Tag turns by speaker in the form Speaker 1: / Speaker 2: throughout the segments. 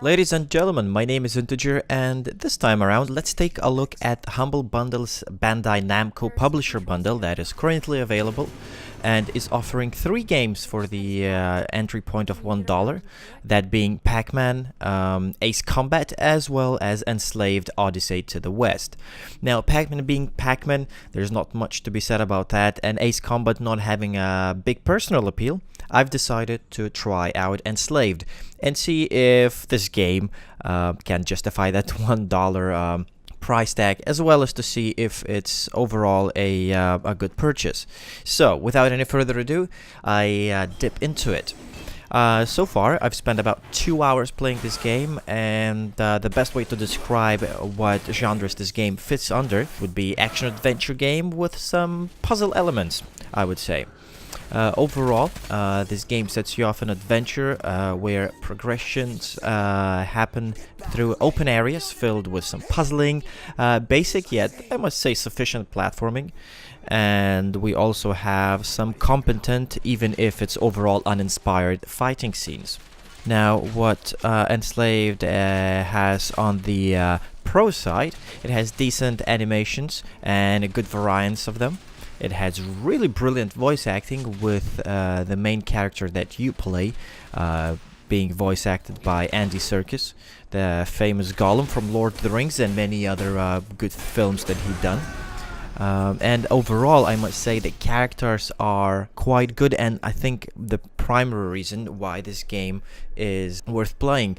Speaker 1: Ladies and gentlemen, my name is Integer, and this time around, let's take a look at Humble Bundle's Bandai Namco Publisher Bundle that is currently available and is offering 3 games for the entry point of $1, that being Pac-Man, Ace Combat, as well as Enslaved Odyssey to the West. Now, Pac-Man being Pac-Man, there's not much to be said about that, and Ace Combat not having a big personal appeal, I've decided to try out Enslaved and see if this game can justify that $1 price tag, as well as to see if it's overall a good purchase. So, without any further ado, I dip into it. So far, I've spent about 2 hours playing this game, and the best way to describe what genres this game fits under would be action-adventure game with some puzzle elements, I would say. Overall, this game sets you off an adventure where progressions happen through open areas filled with some puzzling, basic yet, I must say, sufficient platforming. And we also have some competent, even if it's overall uninspired, fighting scenes. Now, what Enslaved has on the pro side, it has decent animations and a good variance of them. It has really brilliant voice acting, with the main character that you play being voice acted by Andy Serkis, the famous Gollum from Lord of the Rings and many other good films that he'd done. And overall, I must say the characters are quite good, and I think the primary reason why this game is worth playing.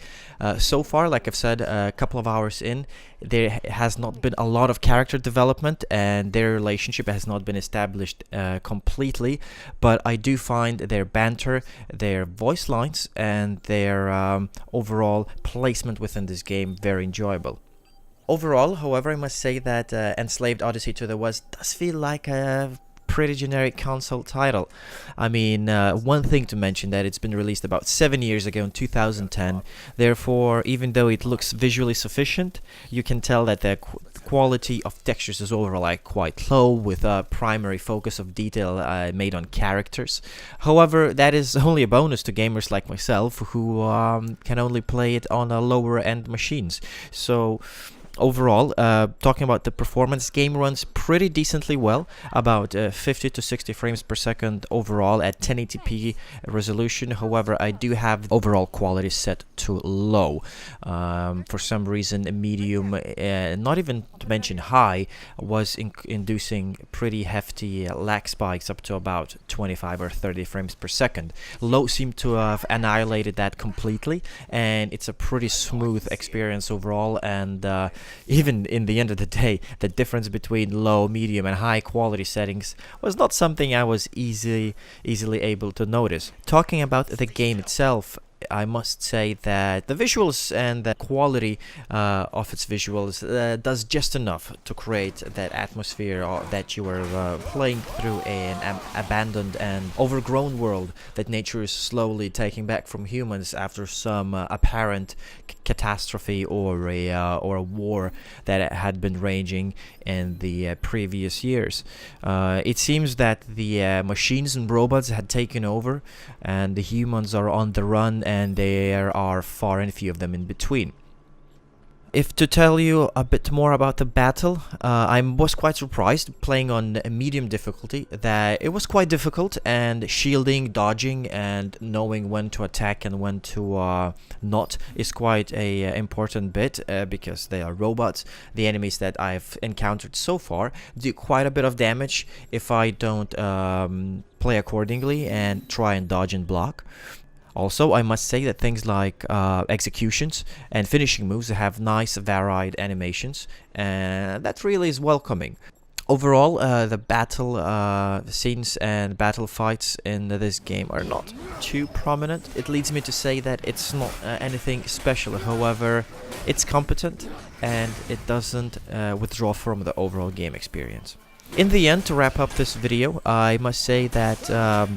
Speaker 1: So far, like I've said, a couple of hours in, there has not been a lot of character development, and their relationship has not been established completely, but I do find their banter, their voice lines, and their overall placement within this game very enjoyable. Overall, however, I must say that Enslaved Odyssey to the West does feel like a pretty generic console title. I mean, one thing to mention that it's been released about 7 years ago in 2010. Therefore, even though it looks visually sufficient, you can tell that the quality of textures is overall like quite low, with a primary focus of detail made on characters. However, that is only a bonus to gamers like myself who can only play it on lower end machines. So, overall, talking about the performance, game runs pretty decently well, about 50 to 60 frames per second overall at 1080p resolution. However, I do have overall quality set to low. For some reason, medium, not even to mention high, was inducing pretty hefty lag spikes up to about 25 or 30 frames per second. Low seemed to have annihilated that completely, and it's a pretty smooth experience overall, and even in the end of the day, the difference between low, medium, and high quality settings was not something I was easily able to notice. Talking about the game itself, I must say that the visuals and the quality of its visuals does just enough to create that atmosphere that you are playing through an abandoned and overgrown world that nature is slowly taking back from humans after some apparent catastrophe or a war that had been raging in the previous years. It seems that the machines and robots had taken over, and the humans are on the run, and there are far and few of them in between. If to tell you a bit more about the battle, I was quite surprised playing on a medium difficulty that it was quite difficult, and shielding, dodging, and knowing when to attack and when to not is quite a important bit, because they are robots. The enemies that I've encountered so far do quite a bit of damage if I don't play accordingly and try and dodge and block. Also, I must say that things like executions and finishing moves have nice varied animations, and that really is welcoming. Overall, the battle scenes and battle fights in this game are not too prominent. It leads me to say that it's not anything special. However, it's competent, and it doesn't withdraw from the overall game experience. In the end, to wrap up this video, I must say that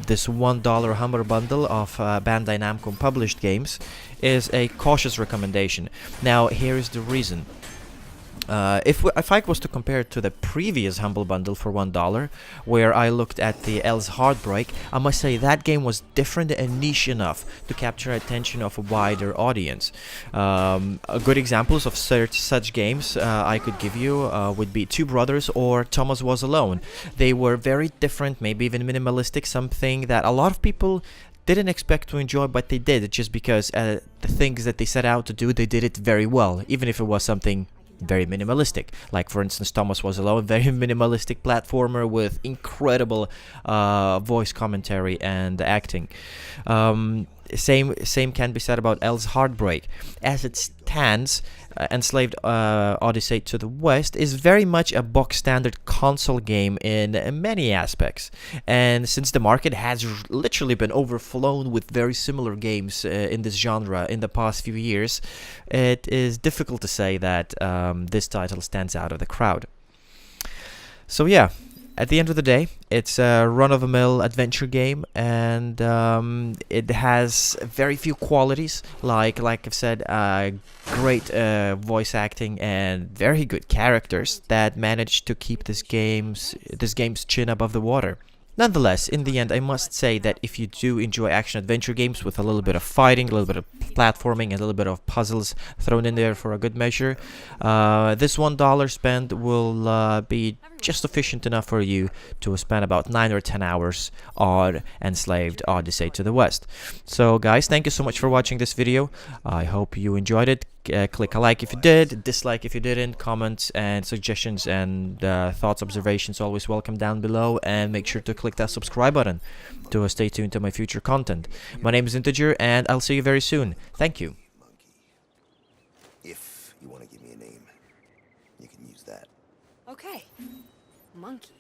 Speaker 1: this $1 Humble Bundle of Bandai Namco published games is a cautious recommendation. Now, here is the reason. If I was to compare it to the previous Humble Bundle for $1, where I looked at the Elle's Heartbreak, I must say that game was different and niche enough to capture attention of a wider audience. Good examples of such games I could give you would be Two Brothers or Thomas Was Alone. They were very different, maybe even minimalistic, something that a lot of people didn't expect to enjoy, but they did, just because the things that they set out to do, they did it very well, even if it was something very minimalistic. Like, for instance, Thomas Was Alone, very minimalistic platformer with incredible voice commentary and acting. Same can be said about Elle's Heartbreak. As it stands, Enslaved Odyssey to the West is very much a box standard console game in many aspects, and since the market has literally been overflown with very similar games in this genre in the past few years, it is difficult to say that this title stands out of the crowd. So yeah, at the end of the day, it's a run-of-the-mill adventure game, and it has very few qualities, like I've said, great voice acting and very good characters that manage to keep this game's chin above the water. Nonetheless, in the end, I must say that if you do enjoy action-adventure games with a little bit of fighting, a little bit of platforming, and a little bit of puzzles thrown in there for a good measure, this $1 spend will be just sufficient enough for you to spend about 9 or 10 hours on Enslaved Odyssey to the West. So guys, thank you so much for watching this video. I hope you enjoyed it. Click a like if you did, dislike if you didn't, comments and suggestions and thoughts, observations always welcome down below, and make sure to click that subscribe button to stay tuned to my future content. My name is Integer, and I'll see you very soon. Thank you.
Speaker 2: If you want to give me a name, you can use that.
Speaker 3: Okay. Monkey.